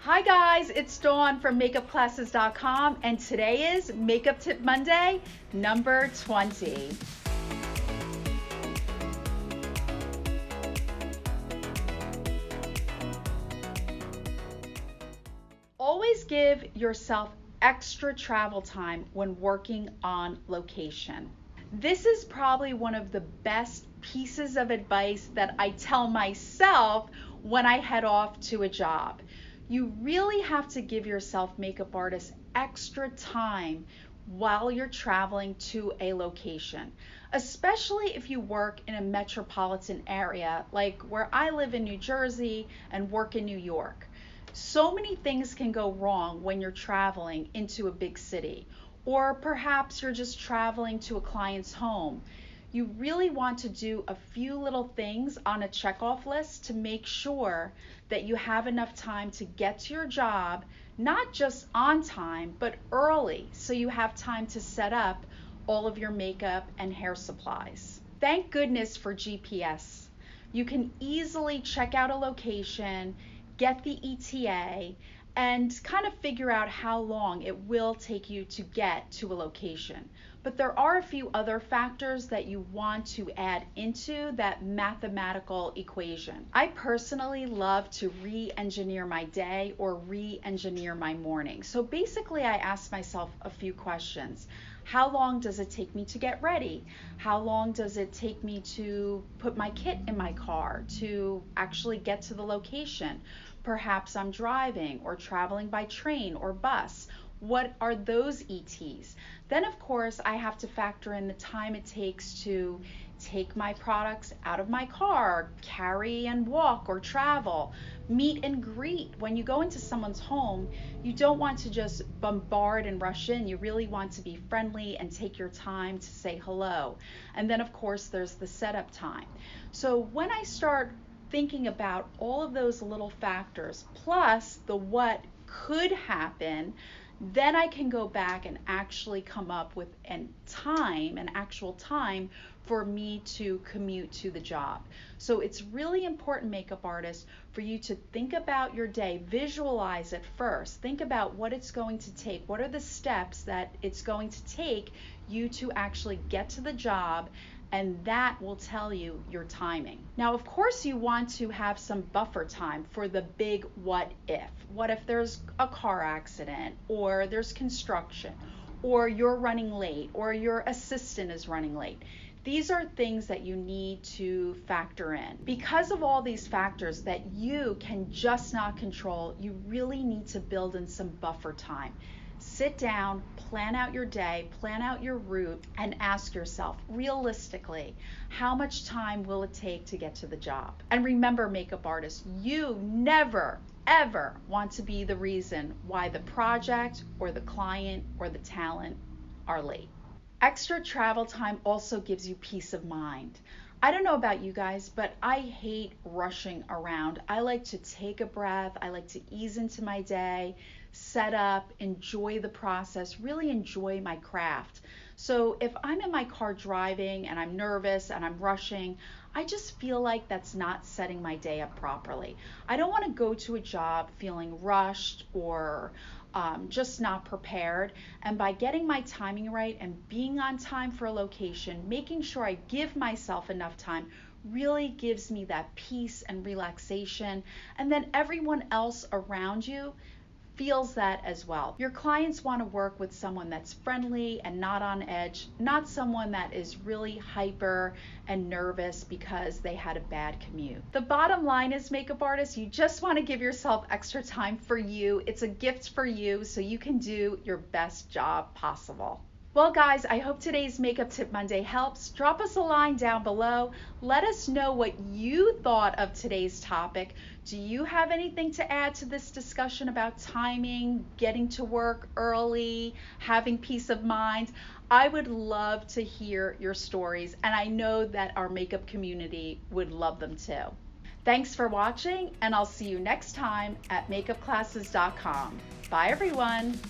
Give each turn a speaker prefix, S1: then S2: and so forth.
S1: Hi guys, it's Dawn from MakeupClasses.com and today is Makeup Tip Monday, number 20. Always give yourself extra travel time when working on location. This is probably one of the best pieces of advice that I tell myself when I head off to a job. You really have to give yourself, makeup artists, extra time while you're traveling to a location, especially if you work in a metropolitan area like where I live in New Jersey and work in New York. So many things can go wrong when you're traveling into a big city, or perhaps you're just traveling to a client's home. You really want to do a few little things on a checkoff list to make sure that you have enough time to get to your job, not just on time, but early, so you have time to set up all of your makeup and hair supplies. Thank goodness for GPS. You can easily check out a location, get the ETA, and kind of figure out how long it will take you to get to a location. But there are a few other factors that you want to add into that mathematical equation. I personally love to re-engineer my day or re-engineer my morning. So basically I ask myself a few questions. How long does it take me to get ready? How long does it take me to put my kit in my car to actually get to the location? Perhaps I'm driving or traveling by train or bus. What are those ETs? Then of course I have to factor in the time it takes to take my products out of my car, carry and walk or travel, meet and greet. When you go into someone's home, you don't want to just bombard and rush in. You really want to be friendly and take your time to say hello. And then of course there's the setup time. So when I start thinking about all of those little factors, plus the what could happen, then I can go back and actually come up with an actual time for me to commute to the job. So it's really important, makeup artists, for you to think about your day, visualize it first, think about what it's going to take, what are the steps that it's going to take you to actually get to the job, and that will tell you your timing. Now, of course, you want to have some buffer time for the big what if. What if there's a car accident, or there's construction, or you're running late, or your assistant is running late? These are things that you need to factor in. Because of all these factors that you can just not control, you really need to build in some buffer time. Sit down, plan out your day, plan out your route, and ask yourself, realistically, how much time will it take to get to the job? And remember, makeup artists, you never, ever want to be the reason why the project or the client or the talent are late. Extra travel time also gives you peace of mind. I don't know about you guys, but I hate rushing around. I like to take a breath. I like to ease into my day, set up, enjoy the process, really enjoy my craft. So if I'm in my car driving and I'm nervous and I'm rushing, I just feel like that's not setting my day up properly. I don't want to go to a job feeling rushed or just not prepared. And by getting my timing right and being on time for a location, making sure I give myself enough time really gives me that peace and relaxation. And then everyone else around you feels that as well. Your clients want to work with someone that's friendly and not on edge, not someone that is really hyper and nervous because they had a bad commute. The bottom line is, makeup artists, you just want to give yourself extra time for you. It's a gift for you so you can do your best job possible. Well guys, I hope today's Makeup Tip Monday helps. Drop us a line down below. Let us know what you thought of today's topic. Do you have anything to add to this discussion about timing, getting to work early, having peace of mind? I would love to hear your stories, and I know that our makeup community would love them too. Thanks for watching, and I'll see you next time at MakeupClasses.com. Bye everyone.